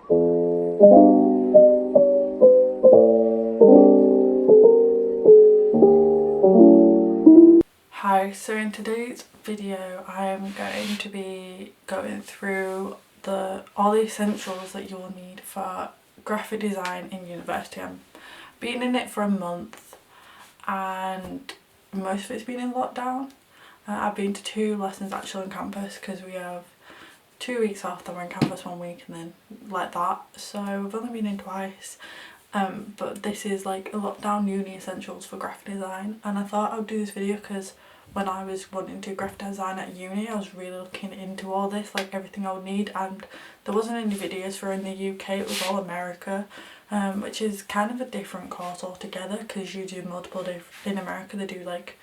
Hi, so in today's video I am going to be going through all the essentials that you'll need for graphic design in university. I've been in it for a month and most of it's been in lockdown. I've been to 2 lessons actually on campus because we have 2 weeks off, then we're on campus 1 week and then like that. So I've only been in twice. But this is like a lockdown uni essentials for graphic design, and I thought I'd do this video because when I was wanting to graphic design at uni I was really looking into all this, like everything I would need, and there wasn't any videos for in the UK, it was all America, which is kind of a different course altogether because you do multiple in America they do like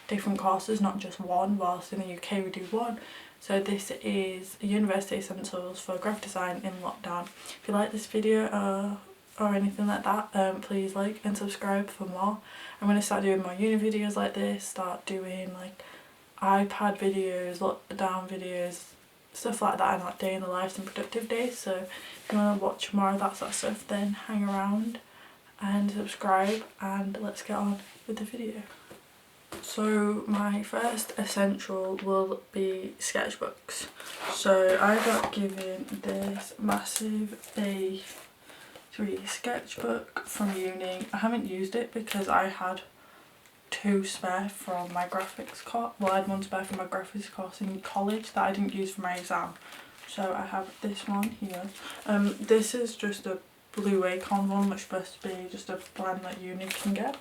different courses, not just one, whilst in the UK we do one. So this is University Essentials for graphic design in lockdown. If you like this video or anything like that, please like and subscribe for more. I'm going to start doing more uni videos like this, start doing like iPad videos, lockdown videos, stuff like that, and like day in the lives and productive days. So if you want to watch more of that sort of stuff, then hang around and subscribe, and let's get on with the video. So my first essential will be sketchbooks. So I got given this massive A3 sketchbook from uni. I haven't used it because I had 2 spare from my graphics course. Well, I had 1 spare from my graphics course in college that I didn't use for my exam. So I have this one here. This is just a blue Acorn one, which is supposed to be just a brand that uni can get.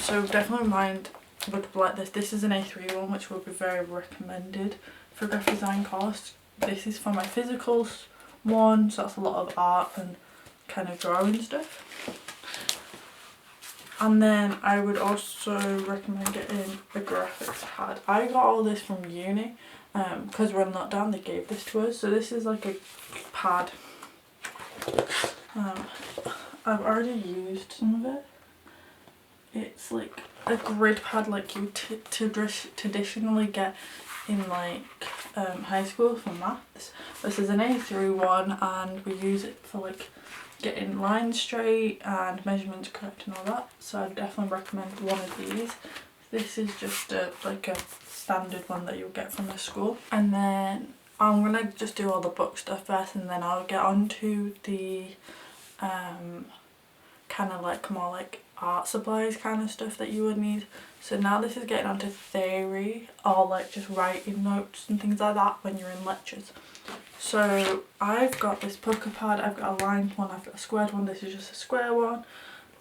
So definitely mind would like this. This is an A3 one, which would be very recommended for a graphic design course. This is for my physicals one, so that's a lot of art and kind of drawing stuff. And then I would also recommend getting a graphics pad. I got all this from uni because we're in lockdown, they gave this to us. So this is like a pad. I've already used some of it. It's like a grid pad like you traditionally get in like high school for maths. This is an A3 one and we use it for like getting lines straight and measurements correct and all that. So I definitely recommend one of these. This is just like a standard one that you'll get from the school. And then I'm gonna just do all the book stuff first, and then I'll get on to the kind of like more like art supplies kind of stuff that you would need. So now this is getting onto theory, or like just writing notes and things like that when you're in lectures. So I've got this pucker pad, I've got a lined one, I've got a squared one, this is just a square one,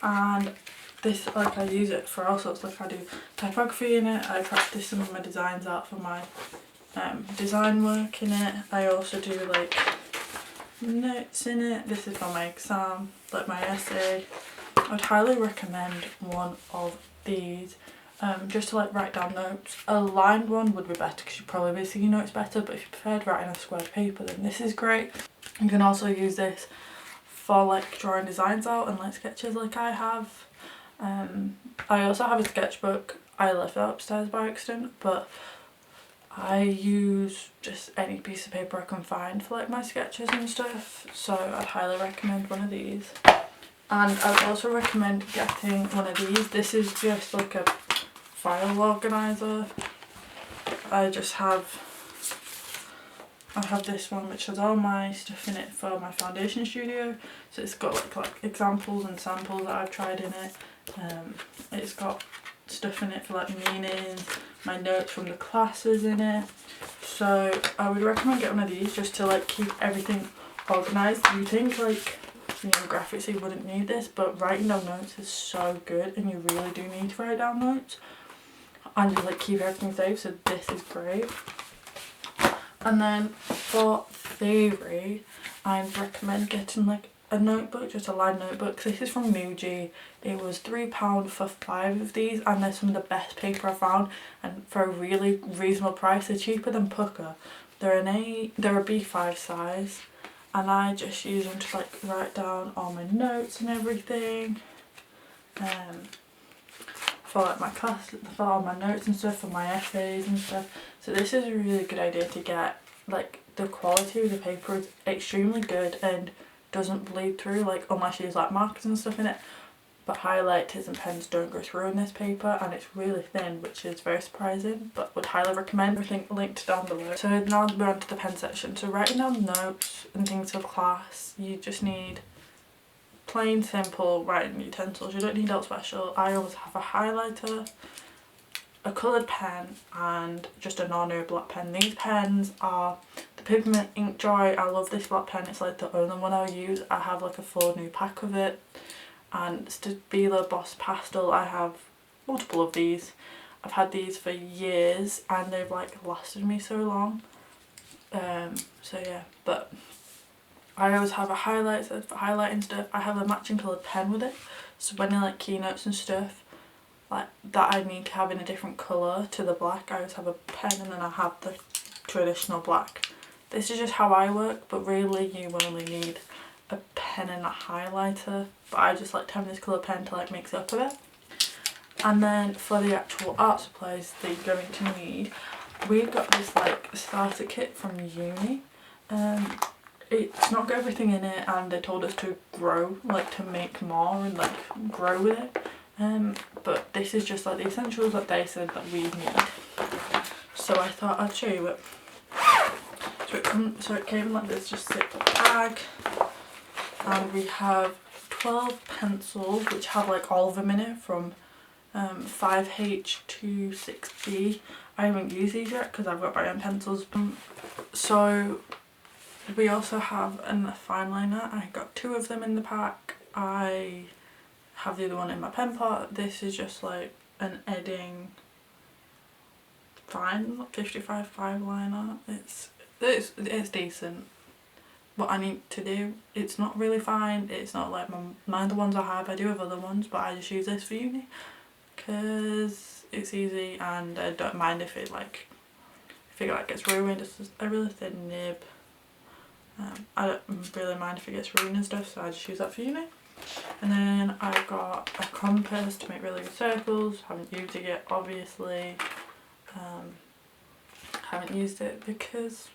and this, like, I use it for all sorts. Like I do typography in it, I practice some of my designs out for my design work in it. I also do like notes in it. This is for my exam, like my essay. I'd highly recommend one of these just to like write down notes. A lined one would be better because you'd probably be seeing notes better, but if you preferred writing on squared paper, then this is great. You can also use this for like drawing designs out and like sketches like I have. I also have a sketchbook. I left that upstairs by accident, but I use just any piece of paper I can find for like my sketches and stuff, so I'd highly recommend one of these. And I'd also recommend getting one of these. This is just like a file organizer. I have this one which has all my stuff in it for my foundation studio. So it's got like examples and samples that I've tried in it. It's got stuff in it for like meanings, my notes from the classes in it. So I would recommend getting one of these just to like keep everything organised. You think like, you know, graphics you wouldn't need this, but writing down notes is so good and you really do need to write down notes and just like keep everything safe, so this is great. And then for theory I'd recommend getting like a notebook, just a lined notebook. This is from Muji. It was £3 for 5 of these, and they're some of the best paper I found, and for a really reasonable price. They're cheaper than pucker. They're a B5 size, and I just use them to like write down all my notes and everything. For like my class, for all my notes and stuff, for my essays and stuff. So this is a really good idea to get, like the quality of the paper is extremely good and doesn't bleed through, like unless you use like markers and stuff in it. But highlighters and pens don't go through in this paper, and it's really thin, which is very surprising, but would highly recommend. Everything linked down below. So now we're on to the pen section. So writing down notes and things for class, you just need plain simple writing utensils. You don't need out special. I always have a highlighter, a coloured pen, and just a normal black pen. These pens are the Pigment Ink Joy. I love this black pen. It's like the only one I use. I have like a full new pack of it. And Stabilo Boss Pastel, I have multiple of these. I've had these for years and they've like lasted me so long. So yeah, but I always have a highlighter for highlighting stuff. I have a matching coloured pen with it, so when I like keynotes and stuff like that I need to have in a different colour to the black, I always have a pen and then I have the traditional black. This is just how I work, but really you only need a pen and a highlighter, but I just like to have this colour pen to like mix it up a bit. And then for the actual art supplies that you're going to need, we've got this like starter kit from uni. It's not got everything in it, and they told us to grow, like to make more and like grow with it. But this is just like the essentials that they said that we need. So I thought I'd show you it. So it came in like this just zip bag. And we have 12 pencils, which have like all of them in it, from 5H to 6B. I haven't used these yet because I've got my own pencils. So we also have a fine liner. I got 2 of them in the pack. I have the other one in my pen pot. This is just like an Edding fine 55 5 liner. It's decent. What I need to do, it's not really fine, it's not like my the ones I have. I do have other ones, but I just use this for uni because it's easy and I don't mind if it like gets ruined. It's just a really thin nib. I don't really mind if it gets ruined and stuff, so I just use that for uni. And then I've got a compass to make really good circles. Haven't used it yet, obviously. Haven't used it because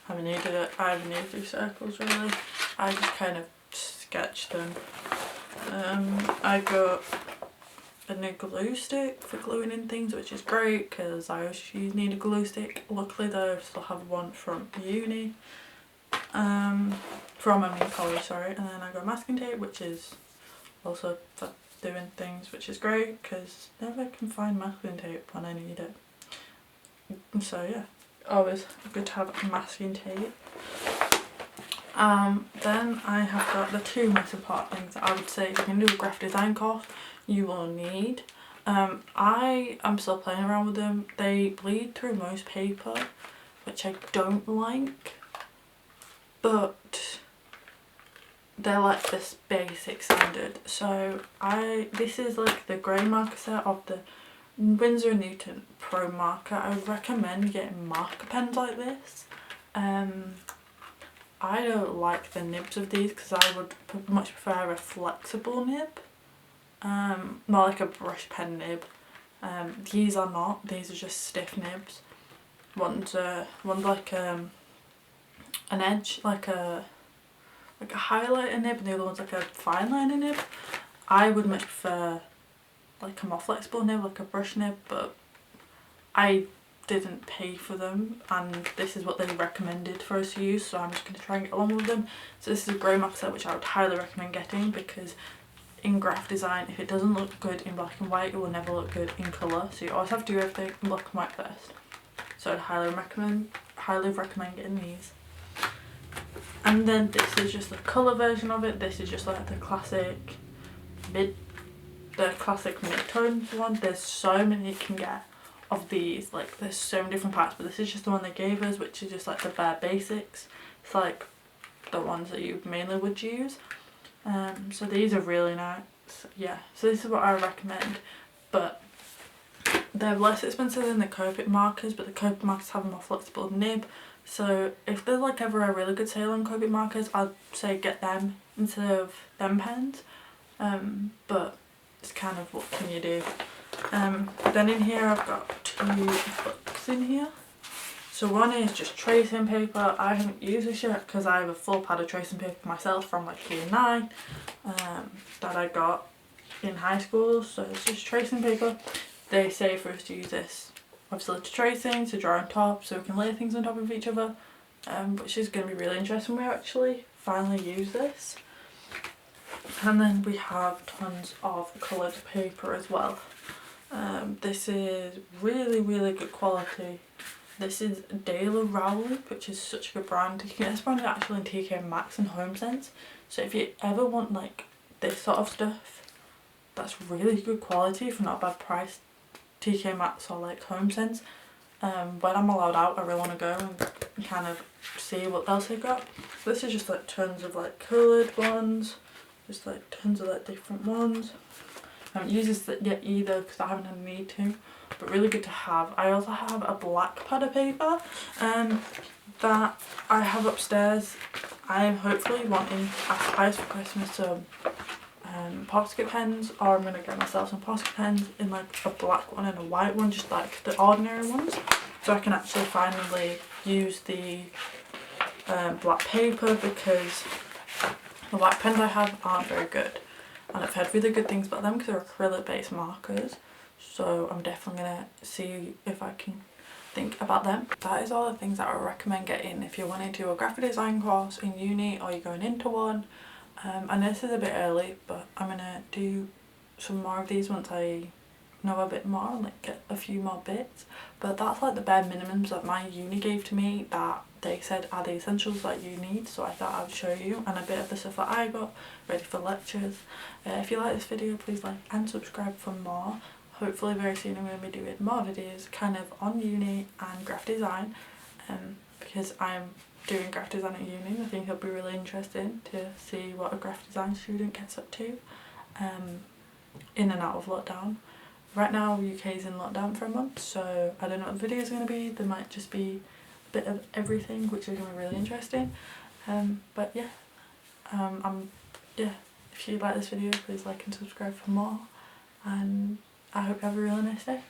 I haven't needed it. I haven't needed these circles really. I just kind of sketch them. I got a new glue stick for gluing in things, which is great because I always need a glue stick. Luckily though, I still have one from uni. From college, sorry. And then I got masking tape, which is also for doing things, which is great because never can find masking tape when I need it. So yeah. Always good to have masking tape. Then I have got the 2 most important things that I would say if you're going to do a graphic design course you will need. I am still playing around with them. They bleed through most paper, which I don't like, but they're like this basic standard. So this is like the grey marker set of the Winsor & Newton Pro Marker. I would recommend getting marker pens like this. I don't like the nibs of these because I would much prefer a flexible nib, more like a brush pen nib. These are not. These are just stiff nibs. One's like an edge, like a highlighter nib, and the other one's like a fine liner nib. I would much prefer like a more flexible nib, like a brush nib, but I didn't pay for them and this is what they recommended for us to use, so I'm just going to try and get along with them. So this is a grey marker set, which I would highly recommend getting because in graphic design, if it doesn't look good in black and white, it will never look good in colour, so you always have to do everything in black and white first. So I'd highly recommend getting these. And then this is just the colour version of it. This is just like the classic mid-tone one. There's so many you can get of these, like there's so many different packs, but this is just the one they gave us, which is just like the bare basics. It's like the ones that you mainly would use. So these are really nice. Yeah, so this is what I recommend, but they're less expensive than the Copic markers, but the Copic markers have a more flexible nib. So if there's like ever a really good sale on Copic markers, I'd say get them instead of them pens. But it's kind of what can you do. Then in here I've got 2 books in here. So one is just tracing paper. I haven't used this yet because I have a full pad of tracing paper myself from like year 9 that I got in high school. So it's just tracing paper. They say for us to use this obviously to tracing, to draw on top, so we can lay things on top of each other, which is going to be really interesting. We actually finally use this. And then we have tons of coloured paper as well. This is really good quality. This is Daler Rowley, which is such a good brand. You can get this brand actually in TK Maxx and HomeSense. So if you ever want like this sort of stuff, that's really good quality for not a bad price. TK Maxx or like HomeSense. When I'm allowed out, I really want to go and kind of see what else they got. So this is just like tons of like coloured ones, just like tons of like different ones. I haven't used this yet either because I haven't had a need to, but really good to have. I also have a black pad of paper that I have upstairs. I am hopefully wanting as pies for Christmas some Posca pens, or I'm going to get myself some Posca pens in like a black one and a white one, just like the ordinary ones, so I can actually finally use the black paper, because the white pens I have aren't very good. And I've heard really good things about them because they're acrylic based markers, so I'm definitely going to see if I can think about them. That is all the things that I would recommend getting if you're wanting to do a graphic design course in uni or you're going into one. I know this is a bit early, but I'm going to do some more of these once I know a bit more and like get a few more bits. But that's like the bare minimums that my uni gave to me that they said are the essentials that you need, so I thought I would show you, and a bit of the stuff that I got ready for lectures. If you like this video, please like and subscribe for more. Hopefully very soon I'm going to be doing more videos kind of on uni and graphic design, because I'm doing graphic design at uni. I think it'll be really interesting to see what a graphic design student gets up to in and out of lockdown. Right now UK is in lockdown for a month, so I don't know what the video is going to be. There might just be a bit of everything, which is going to be really interesting. But yeah, if you like this video, please like and subscribe for more, and I hope you have a really nice day.